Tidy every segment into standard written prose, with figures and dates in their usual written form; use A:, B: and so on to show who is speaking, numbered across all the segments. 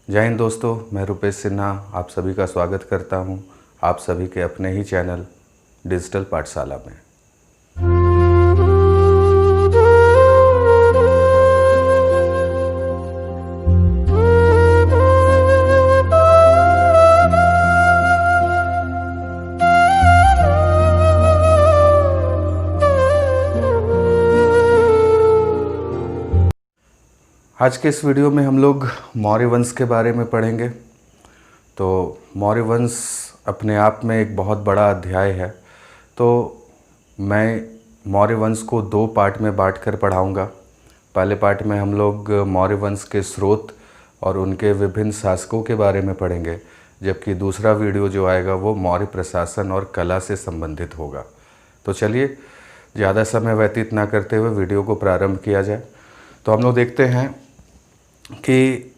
A: जय हिंद दोस्तों, मैं रुपेश सिन्हा आप सभी का स्वागत करता हूं आप सभी के अपने ही चैनल डिजिटल पाठशाला में। आज के इस वीडियो में हम लोग मौर्य वंश के बारे में पढ़ेंगे। तो मौर्य वंश अपने आप में एक बहुत बड़ा अध्याय है। तो मैं मौर्य वंश को दो पार्ट में बांटकर पढ़ाऊंगा। पहले पार्ट में हम लोग मौर्य वंश के स्रोत और उनके विभिन्न शासकों के बारे में पढ़ेंगे, जबकि दूसरा वीडियो जो आएगा वो मौर्य प्रशासन और कला से संबंधित होगा। तो चलिए ज़्यादा समय व्यतीत ना करते हुए वीडियो को प्रारंभ किया जाए। तो हम लोग देखते हैं कि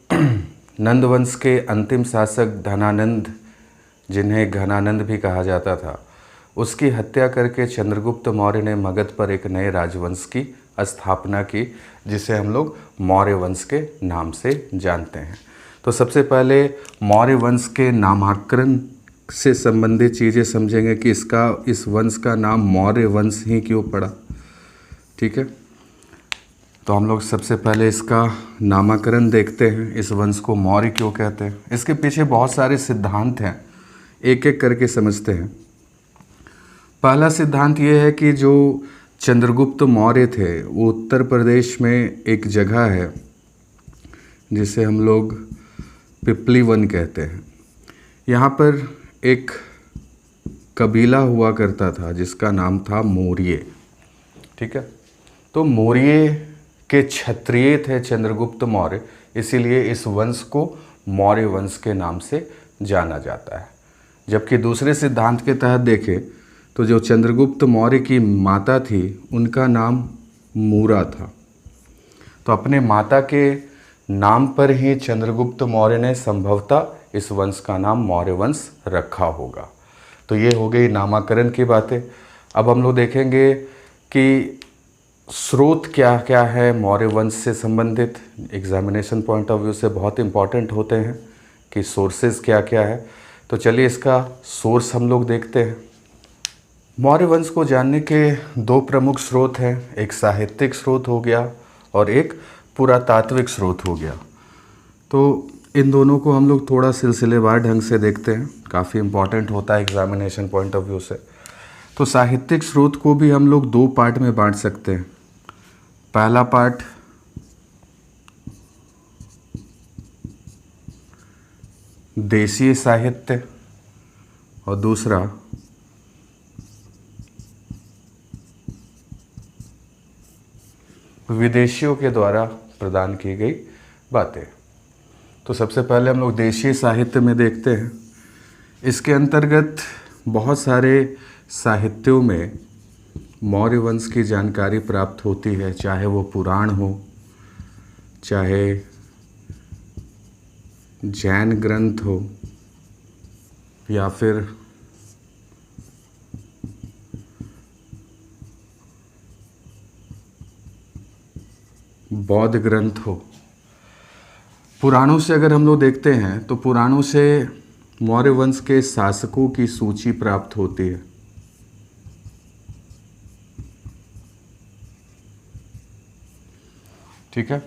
A: नंद वंश के अंतिम शासक धनानंद, जिन्हें घनानंद भी कहा जाता था, उसकी हत्या करके चंद्रगुप्त मौर्य ने मगध पर एक नए राजवंश की स्थापना की, जिसे हम लोग मौर्य वंश के नाम से जानते हैं। तो सबसे पहले मौर्य वंश के नामकरण से संबंधित चीज़ें समझेंगे कि इस वंश का नाम मौर्य वंश ही क्यों पड़ा। ठीक है, तो हम लोग सबसे पहले इसका नामकरण देखते हैं, इस वंश को मौर्य क्यों कहते हैं। इसके पीछे बहुत सारे सिद्धांत हैं, एक एक करके समझते हैं। पहला सिद्धांत ये है कि जो चंद्रगुप्त मौर्य थे वो उत्तर प्रदेश में एक जगह है जिसे हम लोग पिपली वन कहते हैं। यहाँ पर एक कबीला हुआ करता था जिसका नाम था मौर्य। ठीक है, तो मौर्य के क्षत्रिय थे चंद्रगुप्त मौर्य, इसीलिए इस वंश को मौर्य वंश के नाम से जाना जाता है। जबकि दूसरे सिद्धांत के तहत देखें तो जो चंद्रगुप्त मौर्य की माता थी उनका नाम मूरा था। तो अपने माता के नाम पर ही चंद्रगुप्त मौर्य ने संभवतः इस वंश का नाम मौर्य वंश रखा होगा। तो ये हो गई नामकरण की बातें। अब हम लोग देखेंगे कि स्रोत क्या क्या है मौर्य वंश से संबंधित। एग्जामिनेशन पॉइंट ऑफ व्यू से बहुत इंपॉर्टेंट होते हैं कि सोर्सेज क्या क्या है। तो चलिए इसका सोर्स हम लोग देखते हैं। मौर्य वंश को जानने के दो प्रमुख स्रोत हैं, एक साहित्यिक स्रोत हो गया और एक पुरातात्विक स्रोत हो गया। तो इन दोनों को हम लोग थोड़ा सिलसिलेवार ढंग से देखते हैं, काफ़ी इंपॉर्टेंट होता है एग्जामिनेशन पॉइंट ऑफ व्यू से। तो साहित्यिक स्रोत को भी हम लोग दो पार्ट में बांट सकते हैं। पहला पार्ट देशीय साहित्य और दूसरा विदेशियों के द्वारा प्रदान की गई बातें। तो सबसे पहले हम लोग देशीय साहित्य में देखते हैं। इसके अंतर्गत बहुत सारे साहित्यों में मौर्य वंश की जानकारी प्राप्त होती है, चाहे वो पुराण हो, चाहे जैन ग्रंथ हो, या फिर बौद्ध ग्रंथ हो। पुराणों से अगर हम लोग देखते हैं तो पुराणों से मौर्य वंश के शासकों की सूची प्राप्त होती है। ठीक है,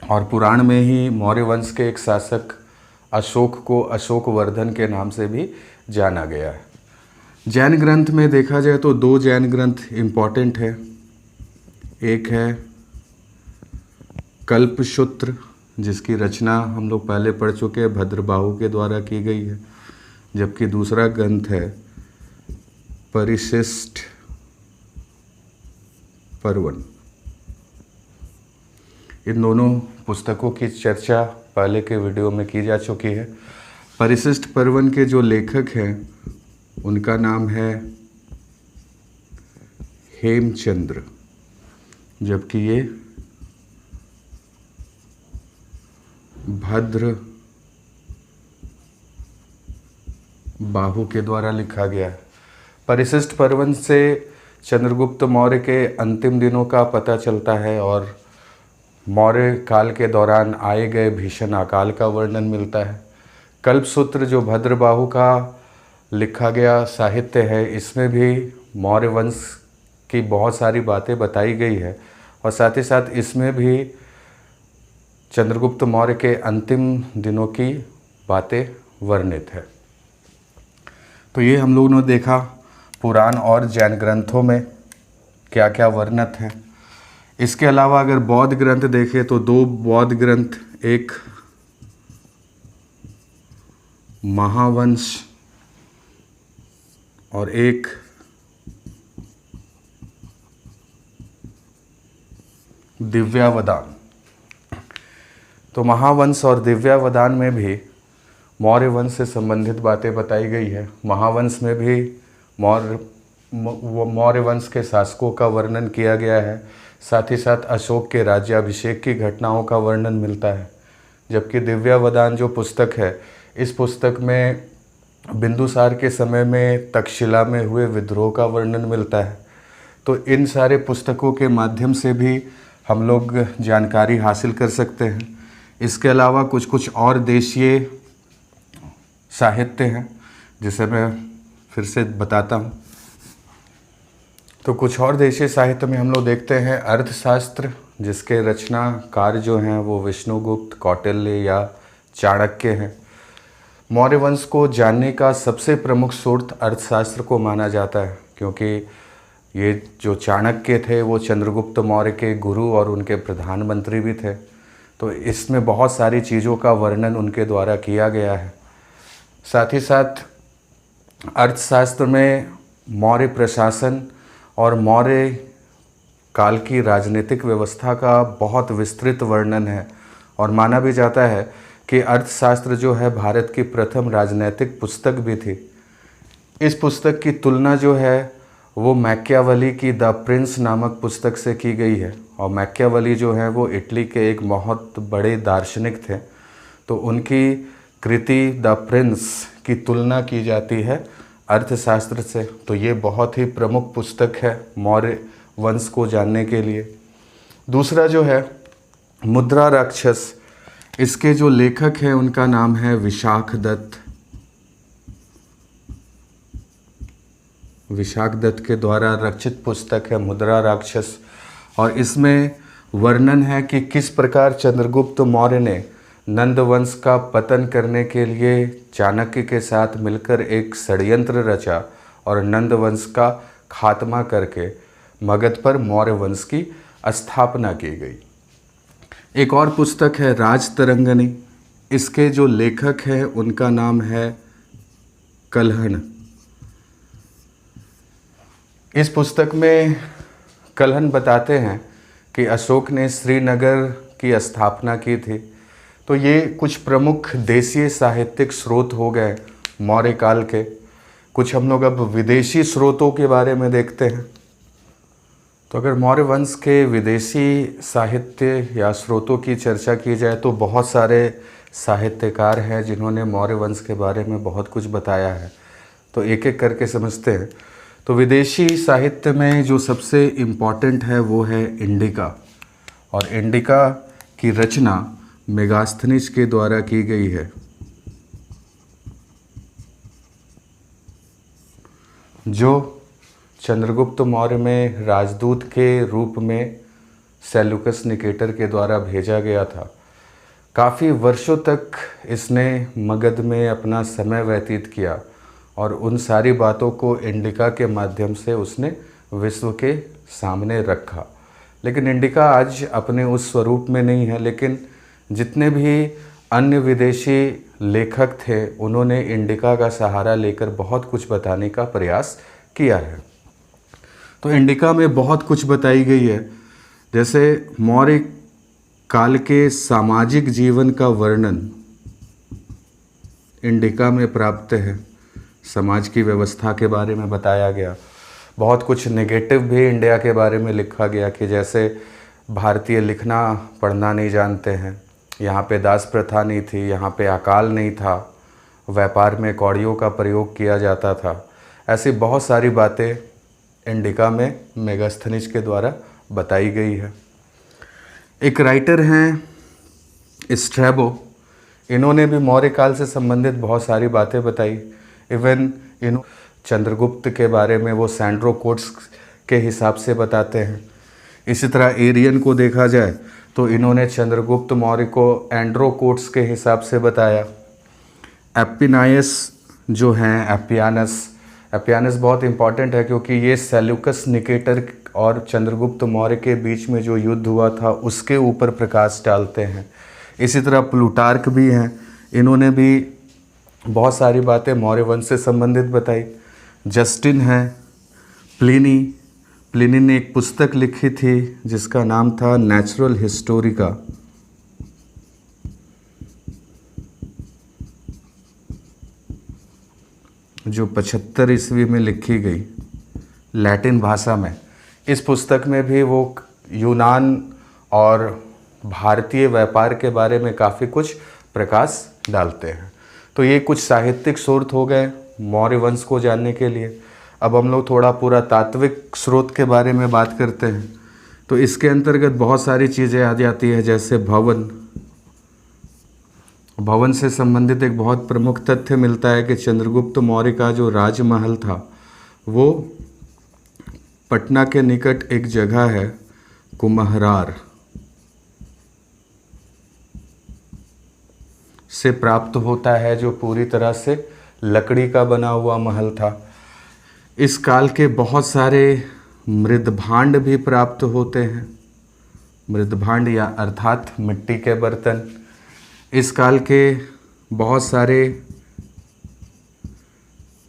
A: और पुराण में ही मौर्य वंश के एक शासक अशोक को अशोकवर्धन के नाम से भी जाना गया है। जैन ग्रंथ में देखा जाए तो दो जैन ग्रंथ इम्पॉर्टेंट है। एक है कल्पसूत्र, जिसकी रचना हम लोग पहले पढ़ चुके हैं, भद्रबाहु के द्वारा की गई है। जबकि दूसरा ग्रंथ है परिशिष्ट पर्वन। इन दोनों पुस्तकों की चर्चा पहले के वीडियो में की जा चुकी है। परिशिष्ट पर्वन के जो लेखक हैं उनका नाम है हेमचंद्र, जबकि ये भद्र बाहु के द्वारा लिखा गया है। परिशिष्ट पर्वन से चंद्रगुप्त मौर्य के अंतिम दिनों का पता चलता है और मौर्य काल के दौरान आए गए भीषण अकाल का वर्णन मिलता है। कल्पसूत्र जो भद्रबाहु का लिखा गया साहित्य है, इसमें भी मौर्य वंश की बहुत सारी बातें बताई गई है और साथ ही साथ इसमें भी चंद्रगुप्त मौर्य के अंतिम दिनों की बातें वर्णित है। तो ये हम लोगों ने देखा पुराण और जैन ग्रंथों में क्या क्या वर्णित है। इसके अलावा अगर बौद्ध ग्रंथ देखें तो 2 बौद्ध ग्रंथ, एक महावंश और एक दिव्यावदान। तो महावंश और दिव्यावदान में भी मौर्य वंश से संबंधित बातें बताई गई है। महावंश में भी मौर्य वंश के शासकों का वर्णन किया गया है, साथ ही साथ अशोक के राज्याभिषेक की घटनाओं का वर्णन मिलता है। जबकि दिव्यावदान जो पुस्तक है, इस पुस्तक में बिंदुसार के समय में तक्षशिला में हुए विद्रोह का वर्णन मिलता है। तो इन सारे पुस्तकों के माध्यम से भी हम लोग जानकारी हासिल कर सकते हैं। इसके अलावा कुछ कुछ और देशीय साहित्य हैं जिसे मैं फिर से बताता हूँ। तो कुछ और देशीय साहित्य में हम लोग देखते हैं अर्थशास्त्र, जिसके रचनाकार जो हैं वो विष्णुगुप्त, कौटिल्य या चाणक्य हैं। मौर्य वंश को जानने का सबसे प्रमुख स्रोत अर्थशास्त्र को माना जाता है, क्योंकि ये जो चाणक्य थे वो चंद्रगुप्त मौर्य के गुरु और उनके प्रधानमंत्री भी थे। तो इसमें बहुत सारी चीज़ों का वर्णन उनके द्वारा किया गया है। साथ ही साथ अर्थशास्त्र में मौर्य प्रशासन और मौर्य काल की राजनीतिक व्यवस्था का बहुत विस्तृत वर्णन है और माना भी जाता है कि अर्थशास्त्र जो है भारत की प्रथम राजनैतिक पुस्तक भी थी। इस पुस्तक की तुलना जो है वो मैकियावेली की द प्रिंस नामक पुस्तक से की गई है और मैकियावेली जो है वो इटली के एक बहुत बड़े दार्शनिक थे। तो उनकी कृति द प्रिंस की तुलना की जाती है अर्थशास्त्र से। तो ये बहुत ही प्रमुख पुस्तक है मौर्य वंश को जानने के लिए। दूसरा जो है मुद्रा राक्षस, इसके जो लेखक हैं उनका नाम है विशाख दत्त। विशाख दत्त के द्वारा रचित पुस्तक है मुद्रा राक्षस और इसमें वर्णन है कि किस प्रकार चंद्रगुप्त मौर्य ने नंद वंश का पतन करने के लिए चाणक्य के साथ मिलकर एक षड्यंत्र रचा और नंद वंश का खात्मा करके मगध पर मौर्य वंश की स्थापना की गई। एक और पुस्तक है राजतरंगिणी। इसके जो लेखक हैं उनका नाम है कल्हण। इस पुस्तक में कल्हण बताते हैं कि अशोक ने श्रीनगर की स्थापना की थी। तो ये कुछ प्रमुख देशीय साहित्यिक स्रोत हो गए मौर्य काल के। कुछ हम लोग अब विदेशी स्रोतों के बारे में देखते हैं। तो अगर मौर्य वंश के विदेशी साहित्य या स्रोतों की चर्चा की जाए तो बहुत सारे साहित्यकार हैं जिन्होंने मौर्य वंश के बारे में बहुत कुछ बताया है। तो एक एक करके समझते हैं। तो विदेशी साहित्य में जो सबसे इम्पॉर्टेंट है वो है इंडिका, और इंडिका की रचना मेगास्थनीज के द्वारा की गई है, जो चंद्रगुप्त मौर्य में राजदूत के रूप में सेल्यूकस निकेटर के द्वारा भेजा गया था। काफ़ी वर्षों तक इसने मगध में अपना समय व्यतीत किया और उन सारी बातों को इंडिका के माध्यम से उसने विश्व के सामने रखा। लेकिन इंडिका आज अपने उस स्वरूप में नहीं है, लेकिन जितने भी अन्य विदेशी लेखक थे उन्होंने इंडिका का सहारा लेकर बहुत कुछ बताने का प्रयास किया है। तो इंडिका में बहुत कुछ बताई गई है, जैसे मौर्य काल के सामाजिक जीवन का वर्णन इंडिका में प्राप्त है। समाज की व्यवस्था के बारे में बताया गया। बहुत कुछ नेगेटिव भी इंडिया के बारे में लिखा गया कि जैसे भारतीय लिखना पढ़ना नहीं जानते हैं, यहाँ पे दास प्रथा नहीं थी, यहाँ पे अकाल नहीं था, व्यापार में कौड़ियों का प्रयोग किया जाता था। ऐसी बहुत सारी बातें इंडिका में मेगास्थनीज के द्वारा बताई गई है। एक राइटर हैं स्ट्रैबो, इन्होंने भी मौर्य काल से संबंधित बहुत सारी बातें बताई। इवन चंद्रगुप्त के बारे में वो सैंड्रो कोट्स के हिसाब से बताते हैं। इसी तरह एरियन को देखा जाए तो इन्होंने चंद्रगुप्त मौर्य को एंड्रो कोट्स के हिसाब से बताया। एपिनायस जो हैं, एपियानस बहुत इंपॉर्टेंट है क्योंकि ये सेल्यूकस निकेटर और चंद्रगुप्त मौर्य के बीच में जो युद्ध हुआ था उसके ऊपर प्रकाश डालते हैं। इसी तरह प्लूटार्क भी हैं, इन्होंने भी बहुत सारी बातें मौर्य वंश से संबंधित बताई। जस्टिन है, प्लिनी ने एक पुस्तक लिखी थी जिसका नाम था नेचुरल हिस्टोरिका। जो 75 ईस्वी में लिखी गई लैटिन भाषा में। इस पुस्तक में भी वो यूनान और भारतीय व्यापार के बारे में काफ़ी कुछ प्रकाश डालते हैं। तो ये कुछ साहित्यिक स्रोत हो गए मौर्य वंश को जानने के लिए। अब हम लोग थोड़ा पूरा तात्विक स्रोत के बारे में बात करते हैं। तो इसके अंतर्गत बहुत सारी चीज़ें आ जाती हैं, जैसे भवन से संबंधित एक बहुत प्रमुख तथ्य मिलता है कि चंद्रगुप्त मौर्य का जो राजमहल था वो पटना के निकट एक जगह है कुम्हरार से प्राप्त होता है, जो पूरी तरह से लकड़ी का बना हुआ महल था। इस काल के बहुत सारे मृदभांड भी प्राप्त होते हैं, मृदभांड या अर्थात मिट्टी के बर्तन। इस काल के बहुत सारे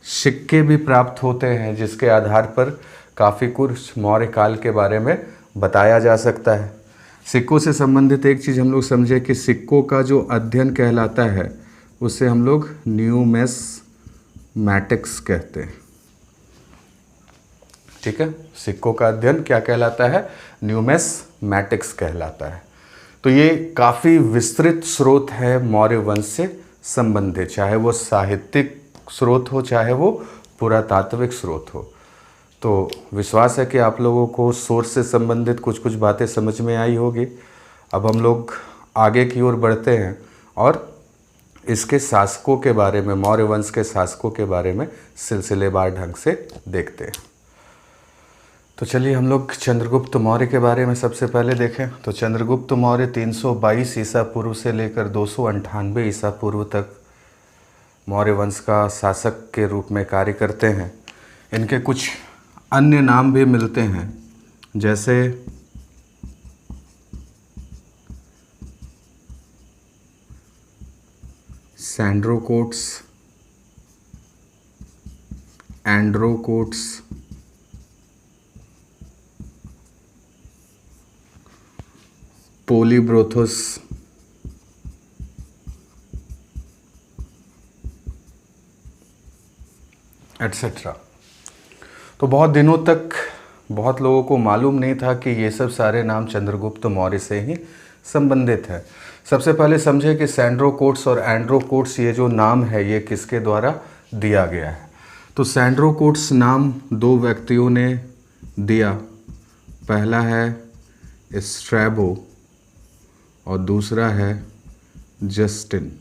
A: सिक्के भी प्राप्त होते हैं जिसके आधार पर काफ़ी कुछ मौर्य काल के बारे में बताया जा सकता है। सिक्कों से संबंधित एक चीज़ हम लोग समझे कि सिक्कों का जो अध्ययन कहलाता है उसे हम लोग न्यूमिस्मैटिक्स कहते हैं। ठीक है, सिक्कों का अध्ययन क्या कहलाता है? न्यूमिस्मैटिक्स कहलाता है। तो ये काफ़ी विस्तृत स्रोत है मौर्य वंश से संबंधित, चाहे वो साहित्यिक स्रोत हो चाहे वो पुरातात्विक स्रोत हो। तो विश्वास है कि आप लोगों को सोर्स से संबंधित कुछ कुछ बातें समझ में आई होगी। अब हम लोग आगे की ओर बढ़ते हैं और इसके शासकों के बारे में, मौर्य वंश के शासकों के बारे में सिलसिलेवार ढंग से देखते हैं। तो चलिए हम लोग चंद्रगुप्त मौर्य के बारे में सबसे पहले देखें। तो चंद्रगुप्त मौर्य 322 ईसा पूर्व से लेकर 298 ईसा पूर्व तक मौर्य वंश का शासक के रूप में कार्य करते हैं। इनके कुछ अन्य नाम भी मिलते हैं, जैसे सैंड्रोकोट्स, एंड्रोकोट्स, पोलीब्रोथुस, एटसेट्रा। तो बहुत दिनों तक बहुत लोगों को मालूम नहीं था कि ये सब सारे नाम चंद्रगुप्त मौर्य से ही संबंधित है। सबसे पहले समझे कि सैंड्रोकोट्स और एंड्रोकोट्स ये जो नाम है ये किसके द्वारा दिया गया है। तो सैंड्रोकोट्स नाम दो व्यक्तियों ने दिया, पहला है स्ट्रैबो और दूसरा है जस्टिन।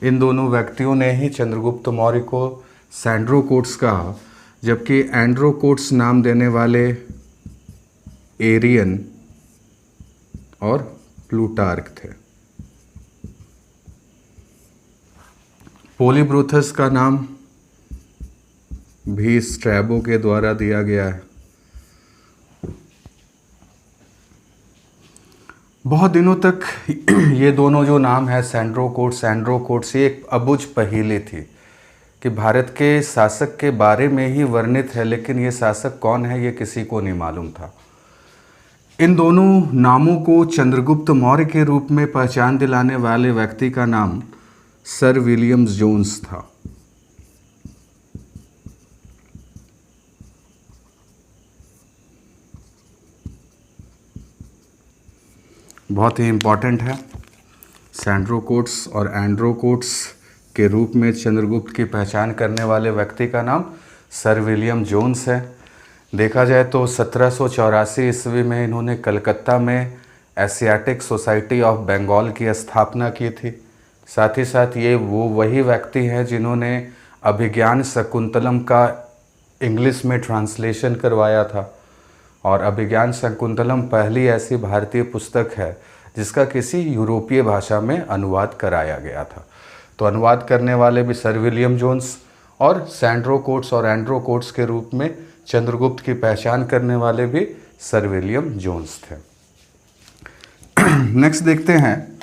A: इन दोनों व्यक्तियों ने ही चंद्रगुप्त मौर्य को सैंड्रोकोट्स कहा, जबकि एंड्रोकोट्स नाम देने वाले एरियन और प्लूटार्क थे। पोलीब्रोथस का नाम भी स्ट्रैबो के द्वारा दिया गया है। बहुत दिनों तक ये दोनों जो नाम है सैंड्रोकोट्स, एंड्रोकोट्स, ये एक अबुझ पहेली थी कि भारत के शासक के बारे में ही वर्णित है, लेकिन ये शासक कौन है ये किसी को नहीं मालूम था। इन दोनों नामों को चंद्रगुप्त मौर्य के रूप में पहचान दिलाने वाले व्यक्ति का नाम सर विलियम जोन्स था। बहुत ही इम्पॉर्टेंट है। सैंड्रोकोट्स और एंड्रोकोट्स के रूप में चंद्रगुप्त की पहचान करने वाले व्यक्ति का नाम सर विलियम जोन्स है। देखा जाए तो 1784 ईस्वी में इन्होंने कलकत्ता में एशियाटिक सोसाइटी ऑफ बंगाल की स्थापना की थी। साथ ही साथ ये वही व्यक्ति हैं जिन्होंने अभिज्ञान शकुंतलम का इंग्लिश में ट्रांसलेशन करवाया था। और अभिज्ञान शकुंतलम पहली ऐसी भारतीय पुस्तक है जिसका किसी यूरोपीय भाषा में अनुवाद कराया गया था। तो अनुवाद करने वाले भी सर विलियम जोन्स और सैंड्रो कोट्स और एंड्रो कोट्स के रूप में चंद्रगुप्त की पहचान करने वाले भी सर विलियम जोन्स थे। नेक्स्ट देखते हैं,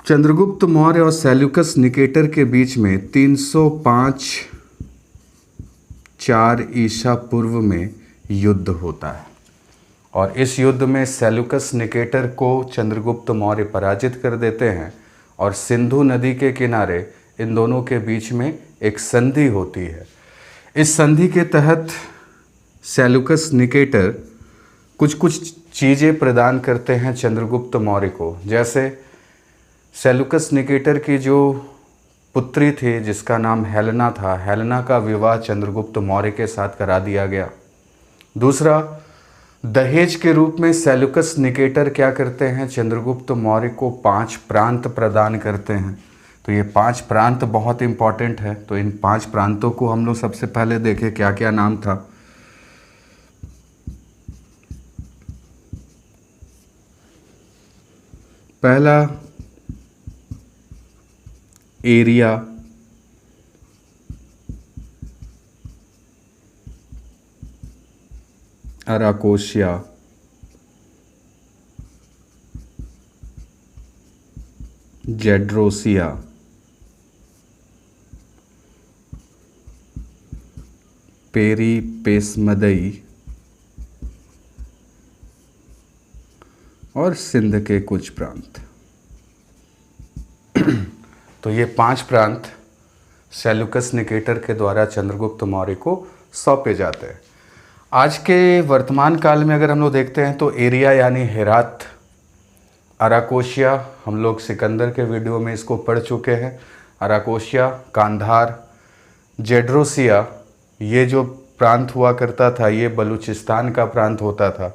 A: चंद्रगुप्त मौर्य और सेल्यूकस निकेटर के बीच में 305-4 ईसा पूर्व में युद्ध होता है और इस युद्ध में सेल्यूकस निकेटर को चंद्रगुप्त मौर्य पराजित कर देते हैं और सिंधु नदी के किनारे इन दोनों के बीच में एक संधि होती है। इस संधि के तहत सेल्यूकस निकेटर कुछ चीज़ें प्रदान करते हैं चंद्रगुप्त मौर्य को। जैसे सेल्यूकस निकेटर की जो पुत्री थी जिसका नाम हेलेना था, हेलेना का विवाह चंद्रगुप्त मौर्य के साथ करा दिया गया। दूसरा, दहेज के रूप में सेल्यूकस निकेटर क्या करते हैं, चंद्रगुप्त मौर्य को 5 प्रांत प्रदान करते हैं। तो ये 5 प्रांत बहुत इंपॉर्टेंट है। तो इन 5 प्रांतों को हम लोग सबसे पहले देखें क्या क्या नाम था। पहला एरिया, अराकोशिया, जेड्रोसिया, पेरीपेसमदई और सिंध के कुछ प्रांत। तो ये 5 प्रांत सेल्यूकस निकेटर के द्वारा चंद्रगुप्त मौर्य को सौंपे जाते हैं। आज के वर्तमान काल में अगर हम लोग देखते हैं तो एरिया यानी हेरात, अराकोशिया हम लोग सिकंदर के वीडियो में इसको पढ़ चुके हैं, अराकोशिया, कांधार, जेड्रोसिया ये जो प्रांत हुआ करता था ये बलूचिस्तान का प्रांत होता था,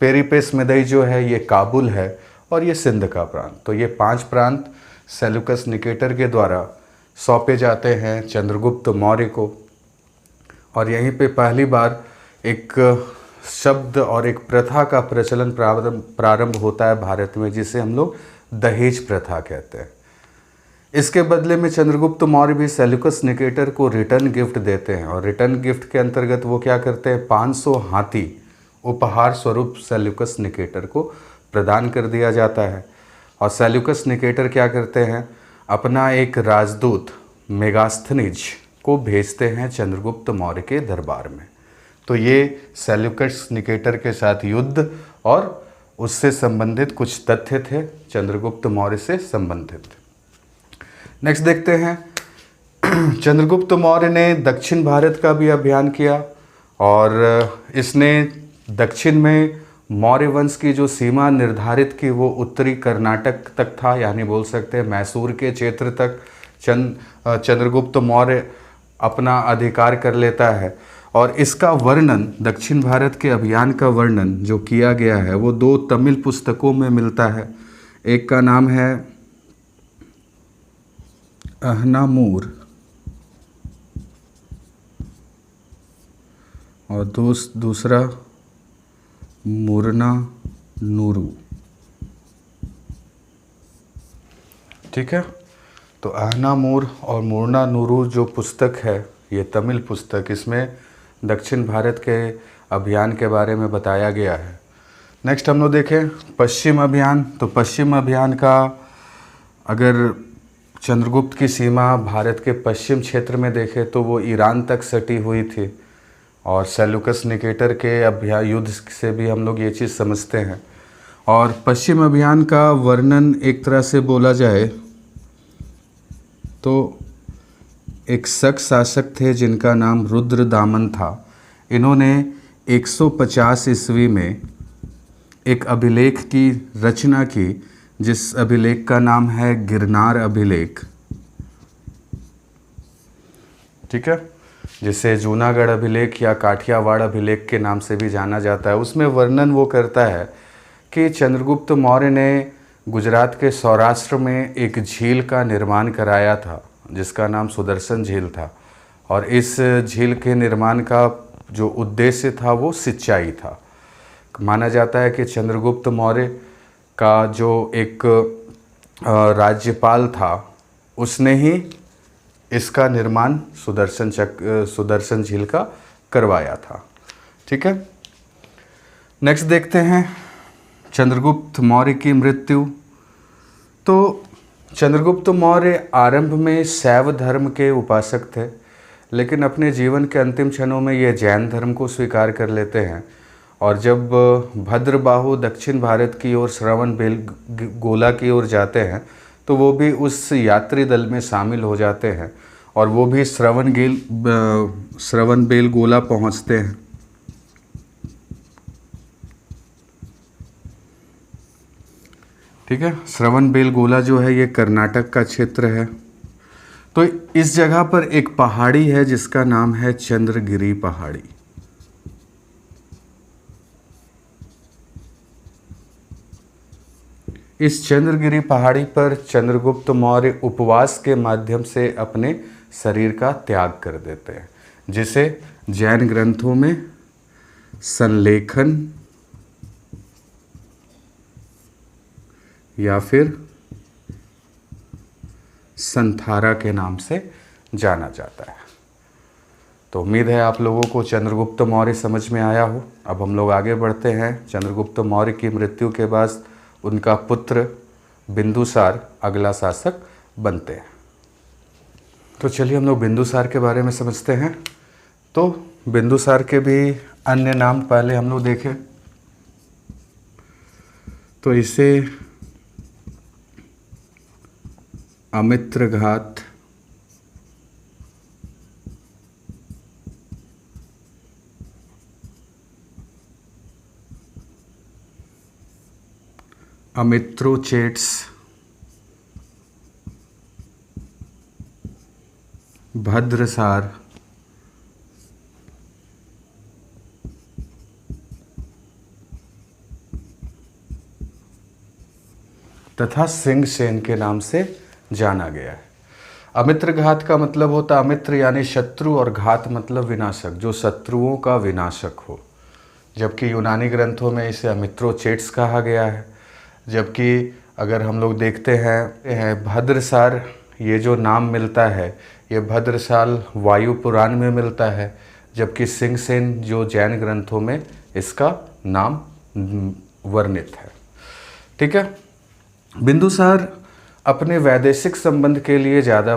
A: पेरीपेसमदई जो है ये काबुल है और ये सिंध का प्रांत। तो ये 5 प्रांत सेल्यूकस निकेटर के द्वारा सौंपे जाते हैं चंद्रगुप्त मौर्य को। और यहीं पे पहली बार एक शब्द और एक प्रथा का प्रचलन प्रारंभ होता है भारत में जिसे हम लोग दहेज प्रथा कहते हैं। इसके बदले में चंद्रगुप्त मौर्य भी सेल्यूकस निकेटर को रिटर्न गिफ्ट देते हैं और रिटर्न गिफ्ट के अंतर्गत वो क्या करते हैं, 500 हाथी उपहार स्वरूप सेल्यूकस निकेटर को प्रदान कर दिया जाता है। और सेल्यूकस निकेटर क्या करते हैं, अपना एक राजदूत मेगास्थनीज को भेजते हैं चंद्रगुप्त मौर्य के दरबार में। तो ये सेल्यूकस निकेटर के साथ युद्ध और उससे संबंधित कुछ तथ्य थे चंद्रगुप्त मौर्य से संबंधित। नेक्स्ट देखते हैं, चंद्रगुप्त मौर्य ने दक्षिण भारत का भी अभियान किया और इसने दक्षिण में मौर्य वंश की जो सीमा निर्धारित की वो उत्तरी कर्नाटक तक था, यानी बोल सकते हैं मैसूर के क्षेत्र तक चंद्रगुप्त मौर्य अपना अधिकार कर लेता है। और इसका वर्णन, दक्षिण भारत के अभियान का वर्णन जो किया गया है वो 2 तमिल पुस्तकों में मिलता है। एक का नाम है अहनामूर और दूसरा मुरना नूरू। ठीक है, तो अहनामूर और मुरना नूरू जो पुस्तक है ये तमिल पुस्तक, इसमें दक्षिण भारत के अभियान के बारे में बताया गया है। नेक्स्ट हम लोग देखें पश्चिम अभियान। तो पश्चिम अभियान का अगर चंद्रगुप्त की सीमा भारत के पश्चिम क्षेत्र में देखें तो वो ईरान तक सटी हुई थी और सेल्यूकस निकेटर के अभियान युद्ध से भी हम लोग ये चीज़ समझते हैं। और पश्चिम अभियान का वर्णन एक तरह से बोला जाए तो एक शक शासक थे जिनका नाम रुद्रदामन था। इन्होंने 150 ईस्वी में एक अभिलेख की रचना की जिस अभिलेख का नाम है गिरनार अभिलेख। ठीक है, जिसे जूनागढ़ अभिलेख या काठियावाड़ अभिलेख के नाम से भी जाना जाता है, उसमें वर्णन वो करता है कि चंद्रगुप्त मौर्य ने गुजरात के सौराष्ट्र में एक झील का निर्माण कराया था जिसका नाम सुदर्शन झील था। और इस झील के निर्माण का जो उद्देश्य था वो सिंचाई था। माना जाता है कि चंद्रगुप्त मौर्य का जो एक राज्यपाल था उसने ही इसका निर्माण सुदर्शन झील का करवाया था। ठीक है, नेक्स्ट देखते हैं चंद्रगुप्त मौर्य की मृत्यु। तो चंद्रगुप्त मौर्य आरंभ में शैव धर्म के उपासक थे, लेकिन अपने जीवन के अंतिम क्षणों में ये जैन धर्म को स्वीकार कर लेते हैं। और जब भद्रबाहु दक्षिण भारत की ओर श्रवणबेलगोला की ओर जाते हैं तो वो भी उस यात्री दल में शामिल हो जाते हैं और वो भी श्रवणबेलगोला पहुंचते हैं। ठीक है, श्रवणबेलगोला जो है ये कर्नाटक का क्षेत्र है। तो इस जगह पर एक पहाड़ी है जिसका नाम है चंद्रगिरी पहाड़ी। इस चंद्रगिरी पहाड़ी पर चंद्रगुप्त मौर्य उपवास के माध्यम से अपने शरीर का त्याग कर देते हैं, जिसे जैन ग्रंथों में संलेखन या फिर संथारा के नाम से जाना जाता है। तो उम्मीद है आप लोगों को चंद्रगुप्त मौर्य समझ में आया हो। अब हम लोग आगे बढ़ते हैं। चंद्रगुप्त मौर्य की मृत्यु के बाद उनका पुत्र बिंदुसार अगला शासक बनते हैं। तो चलिए हम लोग बिंदुसार के बारे में समझते हैं। तो बिंदुसार के भी अन्य नाम पहले हम लोग देखें तो इसे अमित्रघात, अमित्रोचेट्स, भद्रसार, तथा सिंहसेन के नाम से जाना गया है। अमित्रघात का मतलब होता है अमित्र यानी शत्रु और घात मतलब विनाशक, जो शत्रुओं का विनाशक हो। जबकि यूनानी ग्रंथों में इसे अमित्रोचेट्स कहा गया है। जबकि अगर हम लोग देखते हैं भद्रसार, ये जो नाम मिलता है ये भद्रसाल वायु पुराण में मिलता है। जबकि सिंहसेन जो जैन ग्रंथों में इसका नाम वर्णित है। ठीक है, बिंदुसार अपने वैदेशिक संबंध के लिए ज़्यादा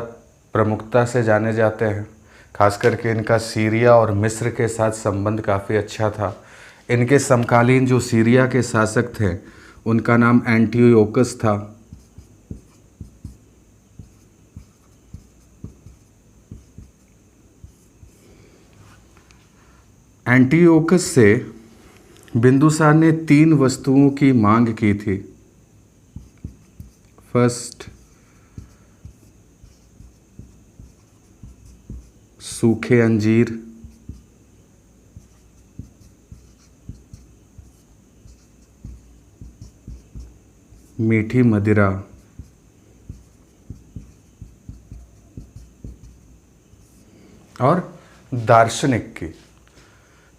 A: प्रमुखता से जाने जाते हैं। खास करके इनका सीरिया और मिस्र के साथ संबंध काफ़ी अच्छा था। इनके समकालीन जो सीरिया के शासक थे उनका नाम एंटियोकस था। एंटियोकस से बिंदुसार ने 3 वस्तुओं की मांग की थी। फर्स्ट, सूखे अंजीर, मीठी मदिरा और दार्शनिक की।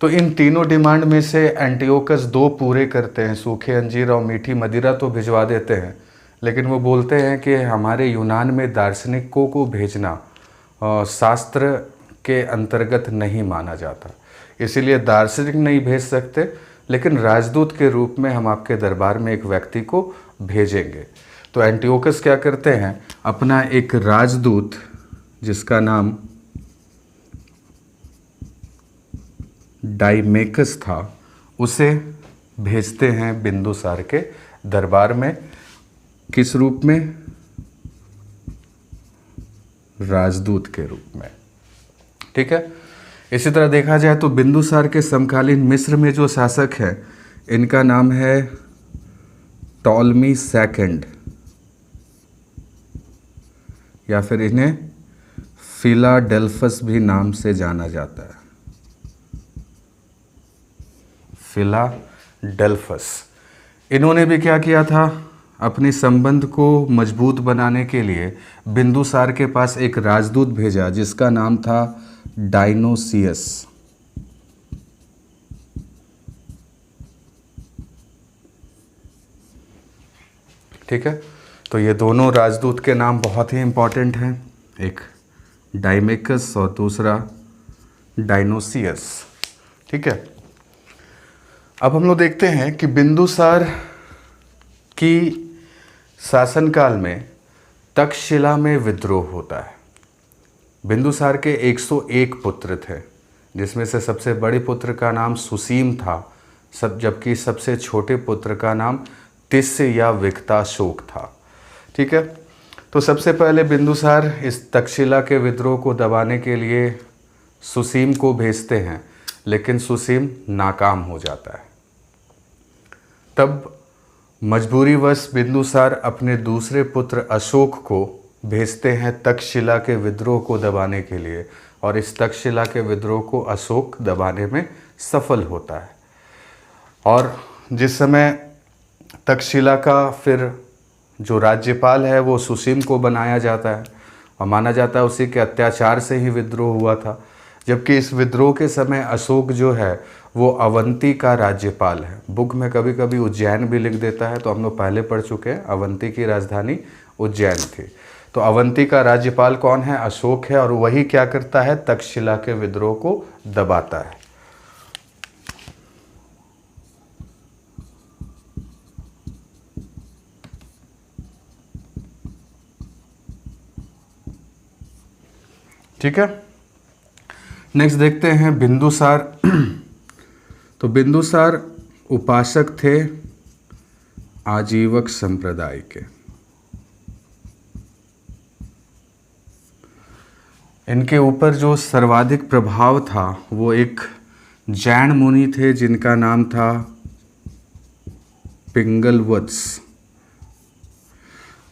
A: तो इन तीनों डिमांड में से एंटियोकस 2 पूरे करते हैं। सूखे अंजीर और मीठी मदिरा तो भिजवा देते हैं, लेकिन वो बोलते हैं कि हमारे यूनान में दार्शनिकों को भेजना शास्त्र के अंतर्गत नहीं माना जाता, इसीलिए दार्शनिक नहीं भेज सकते, लेकिन राजदूत के रूप में हम आपके दरबार में एक व्यक्ति को भेजेंगे। तो एंटियोकस क्या करते हैं, अपना एक राजदूत जिसका नाम डाइमेकस था उसे भेजते हैं बिंदुसार के दरबार में। किस रूप में? राजदूत के रूप में। ठीक है, इसी तरह देखा जाए तो बिंदुसार के समकालीन मिस्र में जो शासक हैं इनका नाम है टॉलमी सेकंड या फिर इन्हें फिलाडेल्फस भी नाम से जाना जाता है। फिलाडेल्फस। इन्होंने भी क्या किया था, अपने संबंध को मजबूत बनाने के लिए बिंदुसार के पास एक राजदूत भेजा जिसका नाम था डायनोसियस। ठीक है, तो ये दोनों राजदूत के नाम बहुत ही इंपॉर्टेंट हैं, एक डाइमेकस और दूसरा डायनोसियस। ठीक है, अब हम लोग देखते हैं कि बिंदुसार की शासनकाल में तक्षशिला में विद्रोह होता है। बिंदुसार के 101 पुत्र थे, जिसमें से सबसे बड़े पुत्र का नाम सुसीम था, जबकि सबसे छोटे पुत्र का नाम तिस्य या विक्ताशोक था। ठीक है, तो सबसे पहले बिंदुसार इस तक्षशिला के विद्रोह को दबाने के लिए सुसीम को भेजते हैं, लेकिन सुसीम नाकाम हो जाता है। तब मजबूरीवश बिंदुसार अपने दूसरे पुत्र अशोक को भेजते हैं तक्षशिला के विद्रोह को दबाने के लिए, और इस तक्षशिला के विद्रोह को अशोक दबाने में सफल होता है। और जिस समय तक्षशिला का फिर जो राज्यपाल है वो सुसीम को बनाया जाता है, और माना जाता है उसी के अत्याचार से ही विद्रोह हुआ था। जबकि इस विद्रोह के समय अशोक जो है वो अवंती का राज्यपाल है। बुक में कभी कभी उज्जैन भी लिख देता है, तो हम लोग पहले पढ़ चुके हैं, अवंती की राजधानी उज्जैन थी। तो अवंती का राज्यपाल कौन है? अशोक है, और वही क्या करता है? तक्षशिला के विद्रोह को दबाता है। ठीक है, नेक्स्ट देखते हैं बिंदुसार। तो बिंदुसार उपासक थे आजीवक संप्रदाय के। इनके ऊपर जो सर्वाधिक प्रभाव था वो एक जैन मुनि थे जिनका नाम था पिंगलवत्स।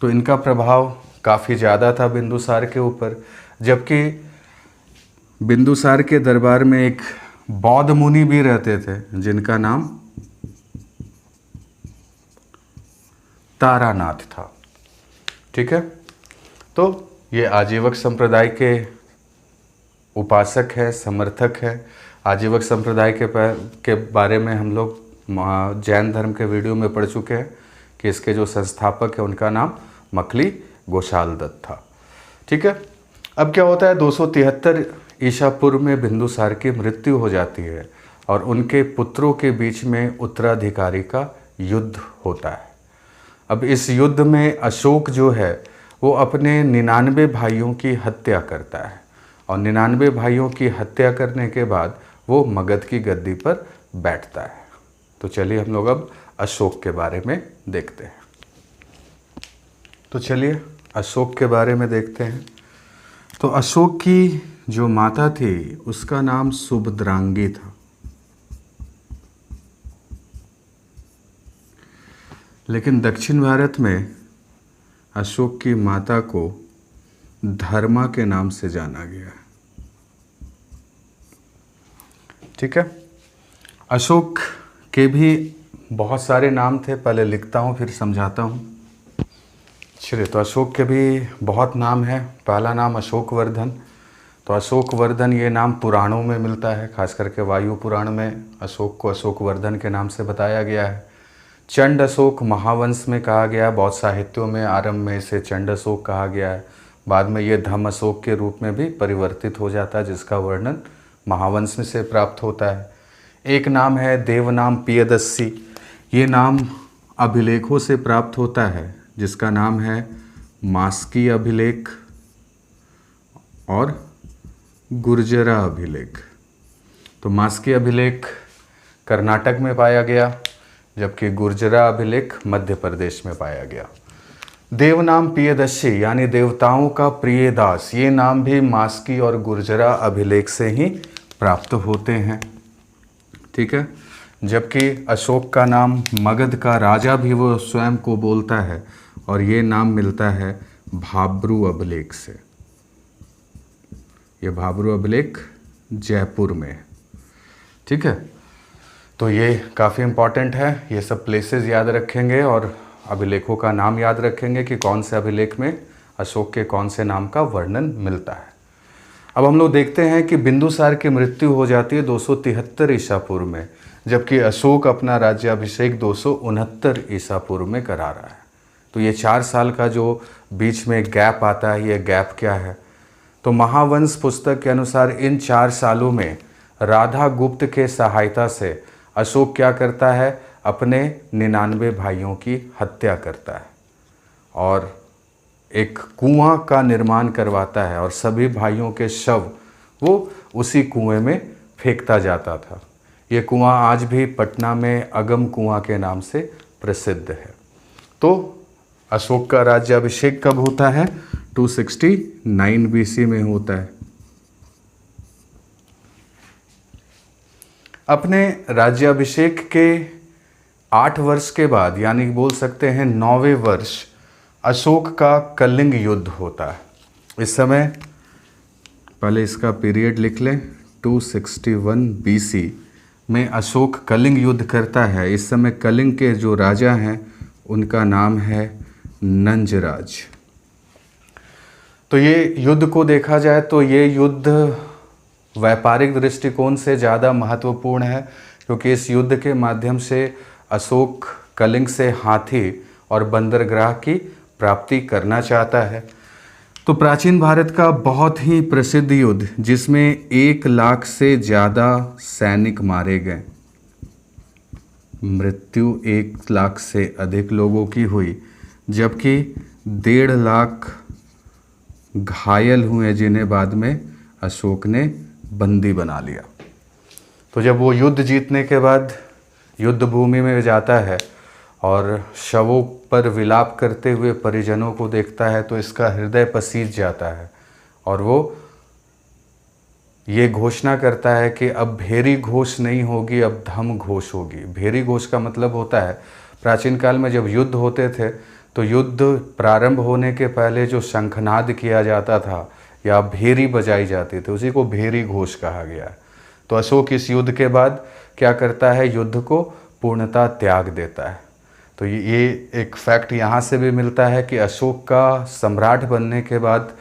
A: तो इनका प्रभाव काफ़ी ज़्यादा था बिंदुसार के ऊपर। जबकि बिंदुसार के दरबार में एक बौद्ध मुनि भी रहते थे जिनका नाम तारानाथ था। ठीक है, तो ये आजीवक संप्रदाय के उपासक है, समर्थक है। आजीवक संप्रदाय के बारे में हम लोग जैन धर्म के वीडियो में पढ़ चुके हैं कि इसके जो संस्थापक है उनका नाम मखली गोशाल दत्त था। ठीक है, अब क्या होता है, 273 ईसा पूर्व में बिंदुसार की मृत्यु हो जाती है और उनके पुत्रों के बीच में उत्तराधिकारी का युद्ध होता है। अब इस युद्ध में अशोक जो है वो अपने 99 भाइयों की हत्या करता है, और 99 भाइयों की हत्या करने के बाद वो मगध की गद्दी पर बैठता है। तो चलिए हम लोग अब अशोक के बारे में देखते हैं। तो चलिए अशोक के बारे में देखते हैं। तो अशोक की जो माता थी उसका नाम सुभद्रांगी था। लेकिन दक्षिण भारत में अशोक की माता को धर्मा के नाम से जाना गया है। ठीक है, अशोक के भी बहुत सारे नाम थे, पहले लिखता हूँ फिर समझाता हूँ। चलिए, तो अशोक के भी बहुत नाम है। पहला नाम अशोक वर्धन। तो अशोक वर्धन ये नाम पुराणों में मिलता है, खास करके वायु पुराण में अशोक को अशोक वर्धन के नाम से बताया गया है। चंड अशोक महावंश में कहा गया, बहुत साहित्यों में आरंभ में इसे चंड अशोक कहा गया है। बाद में ये धम अशोक के रूप में भी परिवर्तित हो जाता है, जिसका वर्णन महावंश में से प्राप्त होता है। एक नाम है देवनाम पियदस्सी। ये नाम अभिलेखों से प्राप्त होता है, जिसका नाम है मास्की अभिलेख और गुर्जरा अभिलेख। तो मास्की अभिलेख कर्नाटक में पाया गया, जबकि गुर्जरा अभिलेख मध्य प्रदेश में पाया गया। देवनाम पियदस्सी यानी देवताओं का प्रिय दास, ये नाम भी मास्की और गुर्जरा अभिलेख से ही प्राप्त होते हैं। ठीक है, जबकि अशोक का नाम मगध का राजा भी वो स्वयं को बोलता है, और ये नाम मिलता है भाब्रू अभिलेख से। ये भाबरू अभिलेख जयपुर में। ठीक है, तो ये काफ़ी इम्पॉर्टेंट है। ये सब प्लेसेस याद रखेंगे और अभिलेखों का नाम याद रखेंगे कि कौन से अभिलेख में अशोक के कौन से नाम का वर्णन मिलता है। अब हम लोग देखते हैं कि बिंदुसार की मृत्यु हो जाती है 273 ईसा पूर्व में, जबकि अशोक अपना राज्याभिषेक 269 ईसा पूर्व में करा रहा है। तो ये 4 साल का जो बीच में गैप आता है, ये गैप क्या है? तो महावंश पुस्तक के अनुसार इन 4 सालों में राधा गुप्त के सहायता से अशोक क्या करता है? अपने 99 भाइयों की हत्या करता है और एक कुआं का निर्माण करवाता है और सभी भाइयों के शव वो उसी कुएं में फेंकता जाता था। ये कुआं आज भी पटना में अगम कुआं के नाम से प्रसिद्ध है। तो अशोक का राज्याभिषेक कब होता है? 269 BC में होता है। अपने राज्याभिषेक के 8 वर्ष के बाद, यानी बोल सकते हैं 9वें वर्ष, अशोक का कलिंग युद्ध होता है। इस समय पहले इसका पीरियड लिख लें। 261 BC में अशोक कलिंग युद्ध करता है। इस समय कलिंग के जो राजा हैं उनका नाम है नंजराज। तो ये युद्ध को देखा जाए तो ये युद्ध व्यापारिक दृष्टिकोण से ज़्यादा महत्वपूर्ण है, क्योंकि इस युद्ध के माध्यम से अशोक कलिंग से हाथी और बंदरगाह की प्राप्ति करना चाहता है। तो प्राचीन भारत का बहुत ही प्रसिद्ध युद्ध, जिसमें 1 लाख से ज़्यादा सैनिक मारे गए, मृत्यु 1 लाख से अधिक लोगों की हुई, जबकि 1.5 लाख घायल हुए, जिन्हें बाद में अशोक ने बंदी बना लिया। तो जब वो युद्ध जीतने के बाद युद्ध भूमि में जाता है और शवों पर विलाप करते हुए परिजनों को देखता है, तो इसका हृदय पसीज जाता है और वो ये घोषणा करता है कि अब भेरी घोष नहीं होगी, अब धम घोष होगी। भेरी घोष का मतलब होता है, प्राचीन काल में जब युद्ध होते थे तो युद्ध प्रारंभ होने के पहले जो शंखनाद किया जाता था या भेरी बजाई जाती थी, उसी को भेरी घोष कहा गया है। तो अशोक इस युद्ध के बाद क्या करता है? युद्ध को पूर्णतः त्याग देता है। तो ये एक फैक्ट यहाँ से भी मिलता है कि अशोक का सम्राट बनने के बाद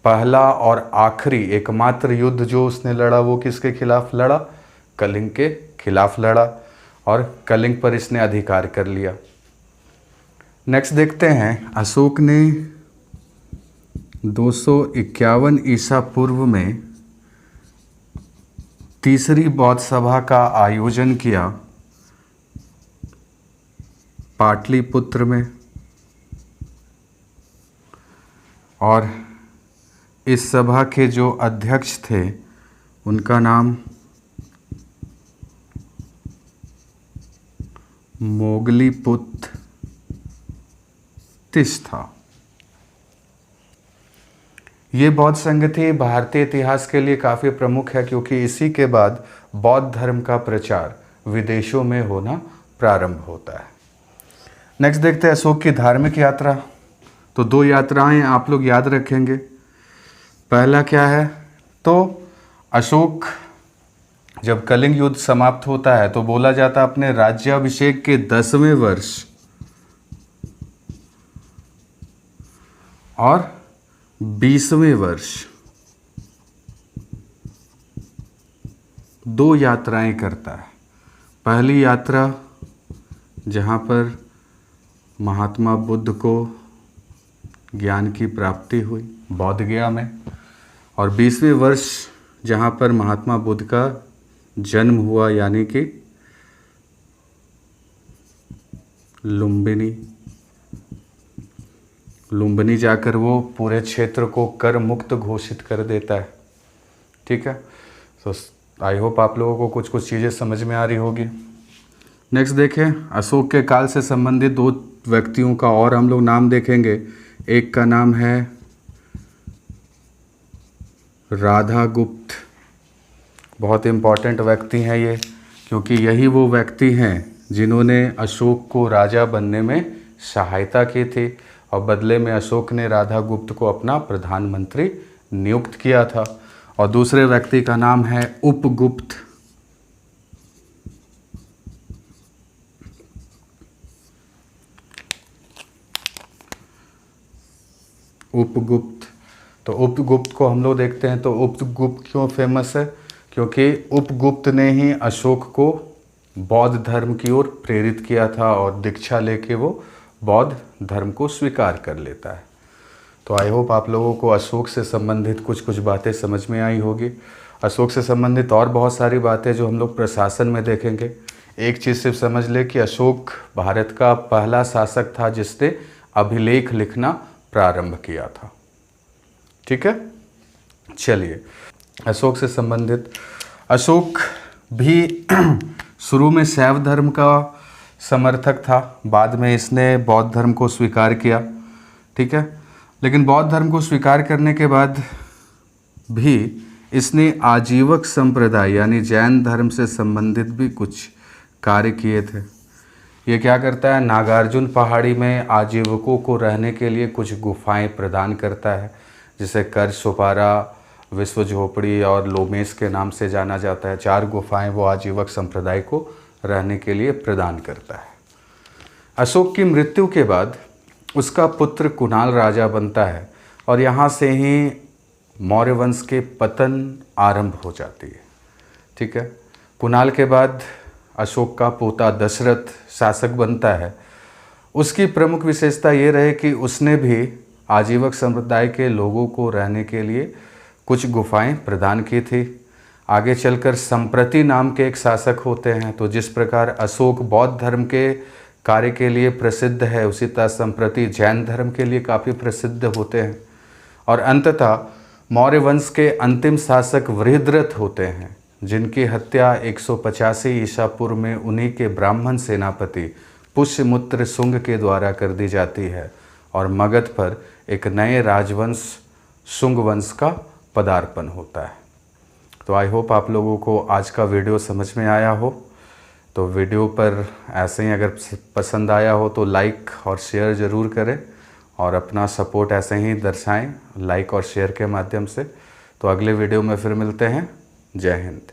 A: पहला और आखिरी एकमात्र युद्ध जो उसने लड़ा वो किसके खिलाफ लड़ा? कलिंग के खिलाफ लड़ा और कलिंग पर इसने अधिकार कर लिया। नेक्स्ट देखते हैं, अशोक ने 251 ईसा पूर्व में तीसरी बौद्ध सभा का आयोजन किया पाटलिपुत्र में, और इस सभा के जो अध्यक्ष थे उनका नाम मोगलीपुत्र तिस था। ये बौद्ध संगति भारतीय इतिहास के लिए काफ़ी प्रमुख है, क्योंकि इसी के बाद बौद्ध धर्म का प्रचार विदेशों में होना प्रारंभ होता है। नेक्स्ट देखते हैं अशोक की धार्मिक यात्रा। तो 2 यात्राएं आप लोग याद रखेंगे। पहला क्या है? तो अशोक जब कलिंग युद्ध समाप्त होता है तो बोला जाता है अपने राज्याभिषेक के 10वें वर्ष और 20वें वर्ष 2 यात्राएं करता है। पहली यात्रा जहाँ पर महात्मा बुद्ध को ज्ञान की प्राप्ति हुई बौद्ध गया में, और 20वें वर्ष जहाँ पर महात्मा बुद्ध का जन्म हुआ, यानी कि लुम्बिनी जाकर वो पूरे क्षेत्र को कर मुक्त घोषित कर देता है। ठीक है, तो आई होप आप लोगों को कुछ कुछ चीज़ें समझ में आ रही होगी। नेक्स्ट देखें, अशोक के काल से संबंधित 2 व्यक्तियों का और हम लोग नाम देखेंगे। एक का नाम है राधा गुप्त। बहुत इम्पॉर्टेंट व्यक्ति हैं ये, क्योंकि यही वो व्यक्ति हैं जिन्होंने अशोक को राजा बनने में सहायता की थी और बदले में अशोक ने राधा गुप्त को अपना प्रधानमंत्री नियुक्त किया था। और दूसरे व्यक्ति का नाम है उपगुप्त। उपगुप्त, तो उपगुप्त को हम लोग देखते हैं। तो उपगुप्त क्यों फेमस है? क्योंकि उपगुप्त ने ही अशोक को बौद्ध धर्म की ओर प्रेरित किया था और दीक्षा लेके वो बौद्ध धर्म को स्वीकार कर लेता है। तो आई होप आप लोगों को अशोक से संबंधित कुछ कुछ बातें समझ में आई होगी। अशोक से संबंधित और बहुत सारी बातें जो हम लोग प्रशासन में देखेंगे। एक चीज़ सिर्फ समझ ले कि अशोक भारत का पहला शासक था जिसने अभिलेख लिखना प्रारंभ किया था। ठीक है, चलिए अशोक से संबंधित। अशोक भी शुरू में शैव धर्म का समर्थक था, बाद में इसने बौद्ध धर्म को स्वीकार किया। ठीक है, लेकिन बौद्ध धर्म को स्वीकार करने के बाद भी इसने आजीवक संप्रदाय यानी जैन धर्म से संबंधित भी कुछ कार्य किए थे। ये क्या करता है? नागार्जुन पहाड़ी में आजीवकों को रहने के लिए कुछ गुफाएं प्रदान करता है, जिसे कर सोपारा, विश्व झोपड़ी और लोमेश के नाम से जाना जाता है। 4 गुफाएं वो आजीवक संप्रदाय को रहने के लिए प्रदान करता है। अशोक की मृत्यु के बाद उसका पुत्र कुणाल राजा बनता है और यहाँ से ही मौर्य वंश के पतन आरंभ हो जाती है। ठीक है, कुणाल के बाद अशोक का पोता दशरथ शासक बनता है। उसकी प्रमुख विशेषता ये रहे कि उसने भी आजीवक संप्रदाय के लोगों को रहने के लिए कुछ गुफाएं प्रदान की थी। आगे चलकर संप्रति नाम के एक शासक होते हैं। तो जिस प्रकार अशोक बौद्ध धर्म के कार्य के लिए प्रसिद्ध है, उसी तरह संप्रति जैन धर्म के लिए काफ़ी प्रसिद्ध होते हैं। और अंततः मौर्य वंश के अंतिम शासक वृहद्रथ होते हैं, जिनकी हत्या 185 ईसा पूर्व में उन्हीं के ब्राह्मण सेनापति पुष्यमुत्र शुंग के द्वारा कर दी जाती है और मगध पर एक नए राजवंश शुंग वंश का पदार्पण होता है। तो आई होप आप लोगों को आज का वीडियो समझ में आया हो। तो वीडियो पर ऐसे ही अगर पसंद आया हो तो लाइक और शेयर ज़रूर करें और अपना सपोर्ट ऐसे ही दर्शाएं लाइक और शेयर के माध्यम से। तो अगले वीडियो में फिर मिलते हैं। जय हिंद।